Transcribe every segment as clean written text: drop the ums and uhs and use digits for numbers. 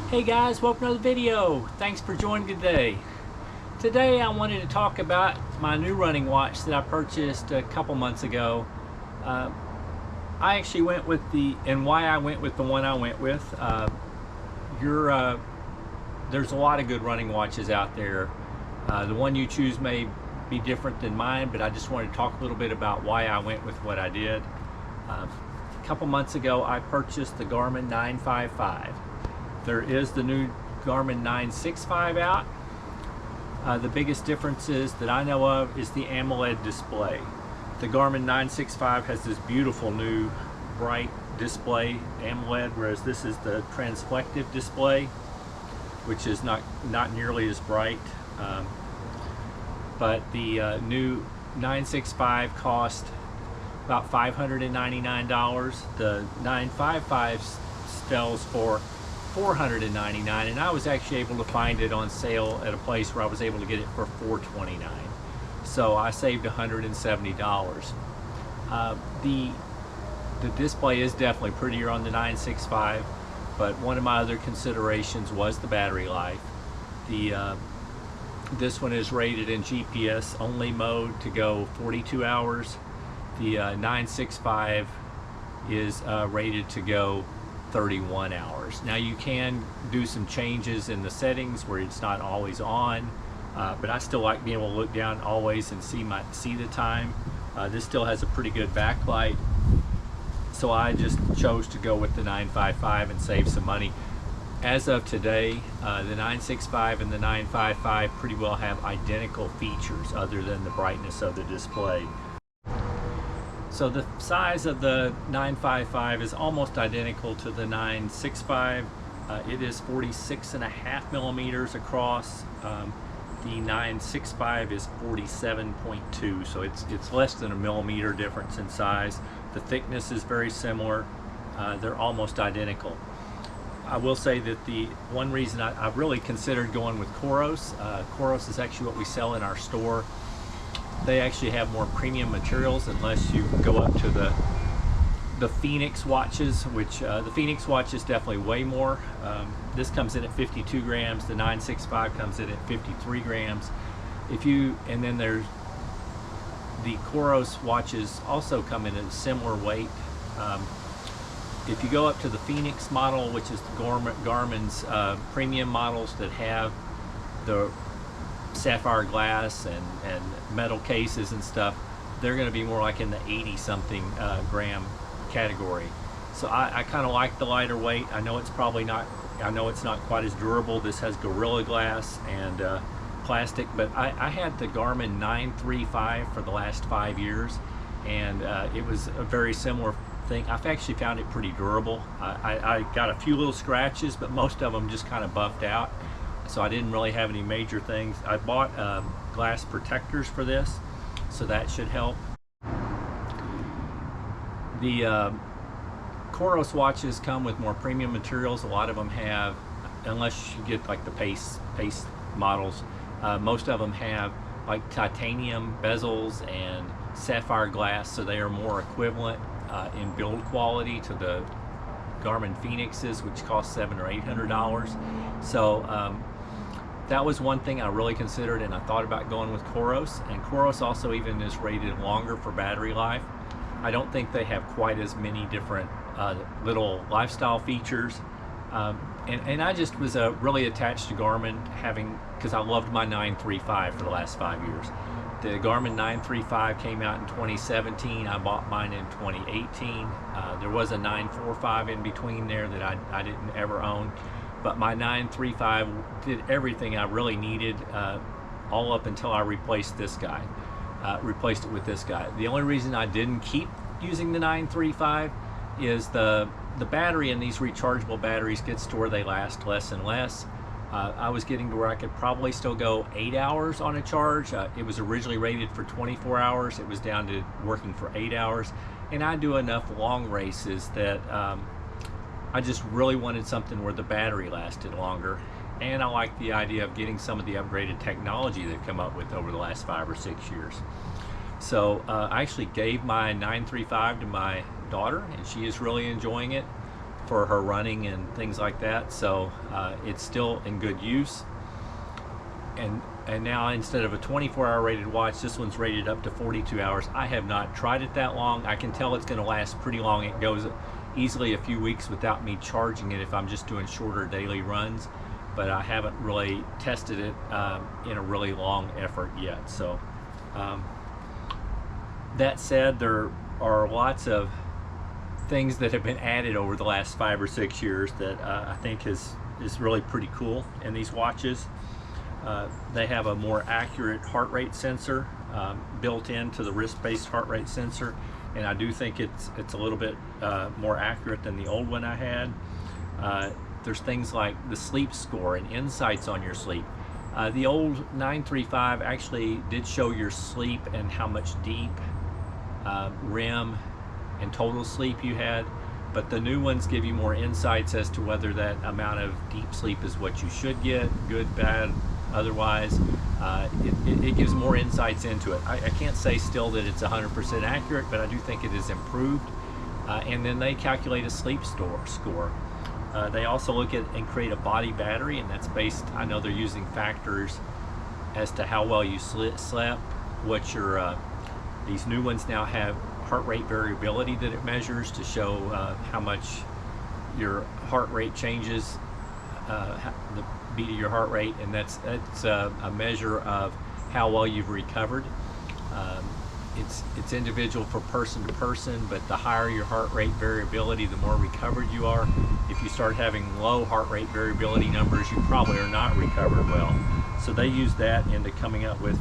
Hey guys, welcome to the video. Thanks for joining today. Today I wanted to talk about my new running watch that I purchased a couple months ago. I actually went with why I went with the one I went with. There's a lot of good running watches out there. The one you choose may be different than mine, but I just wanted to talk a little bit about why I went with what I did. A couple months ago I purchased the Garmin 955. There is the new Garmin 965 out. The biggest differences that I know of is the AMOLED display. The Garmin 965 has this beautiful new bright display AMOLED, whereas this is the transflective display, which is not nearly as bright. But the new 965 cost about $599. The 955 sells for $499, and I was actually able to find it on sale at a place where I was able to get it for $429. So I saved $170. The display is definitely prettier on the 965, but one of my other considerations was the battery life. This one is rated in GPS only mode to go 42 hours. The 965 is rated to go 31 hours. Now you can do some changes in the settings where it's not always on, but I still like being able to look down always and see the time. This still has a pretty good backlight, so I just chose to go with the 955 and save some money. As of today, the 965 and the 955 pretty well have identical features other than the brightness of the display. So the size of the 955 is almost identical to the 965. It is 46.5 millimeters across. The 965 is 47.2, so it's less than a millimeter difference in size. The thickness is very similar. They're almost identical. I will say that the one reason I've really considered going with Coros. Coros is actually what we sell in our store. They actually have more premium materials unless you go up to the Phoenix watches, which the Phoenix watch is definitely way more. This comes in at 52 grams. The 965 comes in at 53 grams. And then there's the Coros watches also come in at a similar weight. If you go up to the Phoenix model, which is the Garmin's premium models that have the sapphire glass and metal cases and stuff, they're going to be more like in the 80-something gram category. So I kind of like the lighter weight. I know it's not quite as durable. This has Gorilla Glass and plastic, but I had the Garmin 935 for the last 5 years, and it was a very similar thing. I've actually found it pretty durable. I got a few little scratches, but most of them just kind of buffed out. So I didn't really have any major things. I bought glass protectors for this, so that should help. The Coros watches come with more premium materials. A lot of them have, unless you get like the Pace models, most of them have like titanium bezels and sapphire glass, so they are more equivalent in build quality to the Garmin Phoenixes, which cost $700 or $800. So that was one thing I really considered, and I thought about going with Coros. And Coros also even is rated longer for battery life. I don't think they have quite as many different little lifestyle features. And I just was really attached to Garmin, because I loved my 935 for the last 5 years. The Garmin 935 came out in 2017. I bought mine in 2018. There was a 945 in between there that I didn't ever own. But my 935 did everything I really needed, all up until I replaced this guy. Replaced it with this guy. The only reason I didn't keep using the 935 is the battery in these rechargeable batteries gets to where they last less and less. I was getting to where I could probably still go 8 hours on a charge. It was originally rated for 24 hours. It was down to working for 8 hours. And I do enough long races that I just really wanted something where the battery lasted longer. And I like the idea of getting some of the upgraded technology they've come up with over the last 5 or 6 years. So I actually gave my 935 to my daughter, and she is really enjoying it. for her running and things like that, so it's still in good use. And now, instead of a 24-hour rated watch, this one's rated up to 42 hours. I have not tried it that long. I can tell it's going to last pretty long. It goes easily a few weeks without me charging it if I'm just doing shorter daily runs, but I haven't really tested it in a really long effort yet. So that said, there are lots of things that have been added over the last 5 or 6 years that I think is really pretty cool in these watches. They have a more accurate heart rate sensor built into the wrist-based heart rate sensor, and I do think it's a little bit more accurate than the old one I had. There's things like the sleep score and insights on your sleep. The old 935 actually did show your sleep and how much deep REM and total sleep you had, but the new ones give you more insights as to whether that amount of deep sleep is what you should get, good, bad, otherwise. It gives more insights into it. I can't say still that it's 100% accurate, but I do think it is improved. And then they calculate a sleep score. They also look at and create a body battery, and that's based, I know they're using factors as to how well you slept, what your, these new ones now have heart rate variability that it measures to show how much your heart rate changes, the beat of your heart rate, and that's a measure of how well you've recovered. It's individual for person to person, but the higher your heart rate variability, the more recovered you are. If you start having low heart rate variability numbers, you probably are not recovered well. So they use that into coming up with,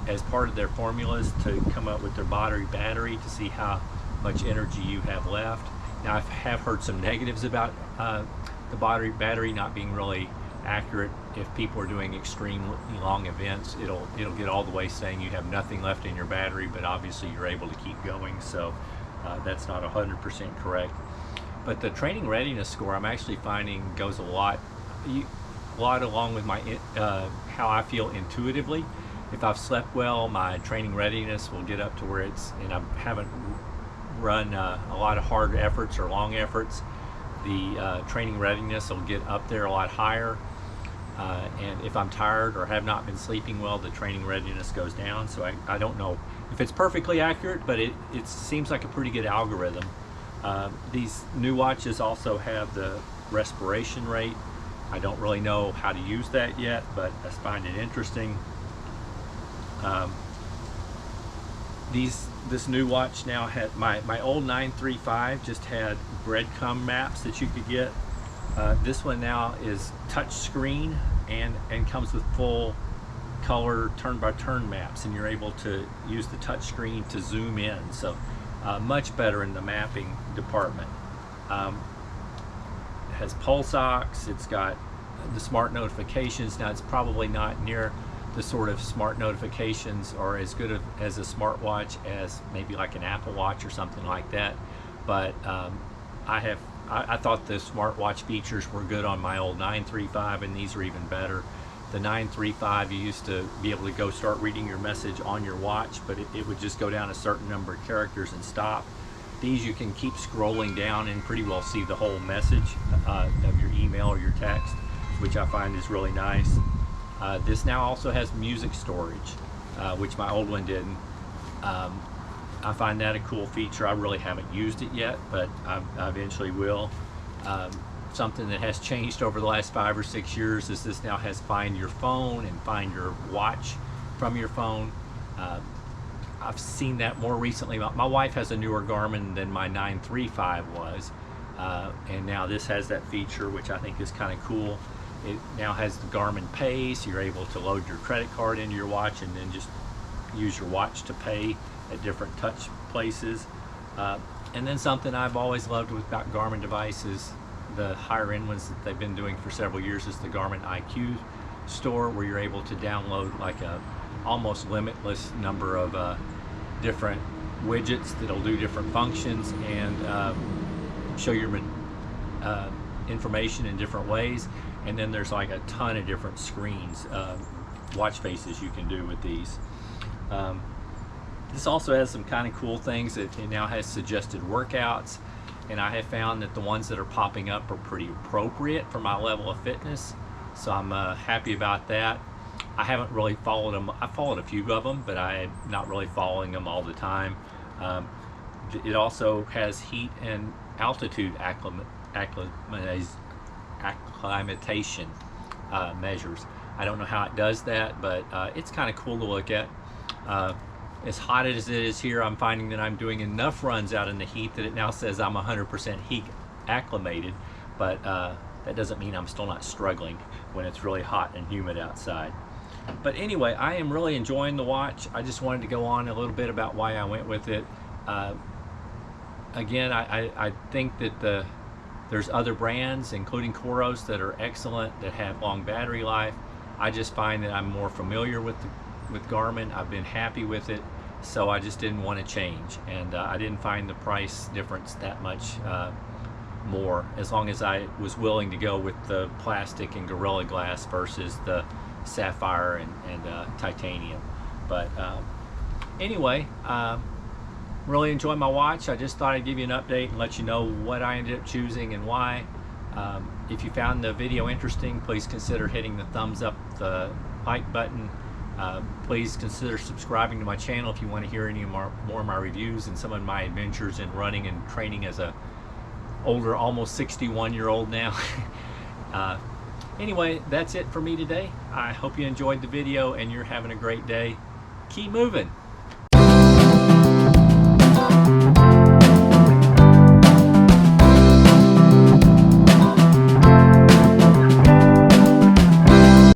as part of their formulas, to come up with their battery to see how much energy you have left. Now, I have heard some negatives about the battery not being really accurate. If people are doing extremely long events, it'll get all the way saying you have nothing left in your battery, but obviously you're able to keep going, so that's not 100% correct. But the training readiness score, I'm actually finding, goes a lot along with my how I feel intuitively. If I've slept well, my training readiness will get up to where it's, and I haven't run a lot of hard efforts or long efforts, the training readiness will get up there a lot higher. And if I'm tired or have not been sleeping well, the training readiness goes down. So I don't know if it's perfectly accurate, but it seems like a pretty good algorithm. These new watches also have the respiration rate. I don't really know how to use that yet, but I find it interesting. This new watch now had, my old 935 just had breadcrumb maps that you could get. This one now is touch screen and comes with full color turn-by-turn maps, and you're able to use the touch screen to zoom in. So much better in the mapping department. It has pulse ox, it's got the smart notifications. Now, it's probably not near the sort of smart notifications or as good as a smartwatch as maybe like an Apple Watch or something like that, but I thought the smartwatch features were good on my old 935, and these are even better. The 935, you used to be able to go start reading your message on your watch, but it would just go down a certain number of characters and stop. These you can keep scrolling down and pretty well see the whole message of your email or your text, which I find is really nice. This now also has music storage, which my old one didn't. I find that a cool feature. I really haven't used it yet, but I eventually will. Something that has changed over the last 5 or 6 years is this now has find your phone and find your watch from your phone. I've seen that more recently. My wife has a newer Garmin than my 935 was, and now this has that feature, which I think is kind of cool. It now has the Garmin Pay, so you're able to load your credit card into your watch and then just use your watch to pay at different touch places. And then something I've always loved about Garmin devices, the higher end ones that they've been doing for several years, is the Garmin IQ store, where you're able to download like a almost limitless number of different widgets that'll do different functions and show your information in different ways. And then there's like a ton of different screens, watch faces you can do with these. This also has some kind of cool things. It now has suggested workouts, and I have found that the ones that are popping up are pretty appropriate for my level of fitness, so I'm happy about that. I haven't really followed them. I followed a few of them, but I'm not really following them all the time. It also has heat and altitude acclimatization measures. I don't know how it does that, but it's kind of cool to look at. As hot as it is here, I'm finding that I'm doing enough runs out in the heat that it now says I'm 100% heat acclimated, but that doesn't mean I'm still not struggling when it's really hot and humid outside. But anyway, I am really enjoying the watch. I just wanted to go on a little bit about why I went with it. Again, I think that there's other brands, including Coros, that are excellent, that have long battery life. I just find that I'm more familiar with Garmin. I've been happy with it, so I just didn't want to change. And I didn't find the price difference that much more, as long as I was willing to go with the plastic and Gorilla Glass versus the sapphire and titanium. But anyway, really enjoy my watch. I just thought I'd give you an update and let you know what I ended up choosing and why. If you found the video interesting, please consider hitting the thumbs up, the like button. Please consider subscribing to my channel if you want to hear any more of my reviews and some of my adventures in running and training as a older, almost 61-year-old now. Anyway, that's it for me today. I hope you enjoyed the video and you're having a great day. Keep moving.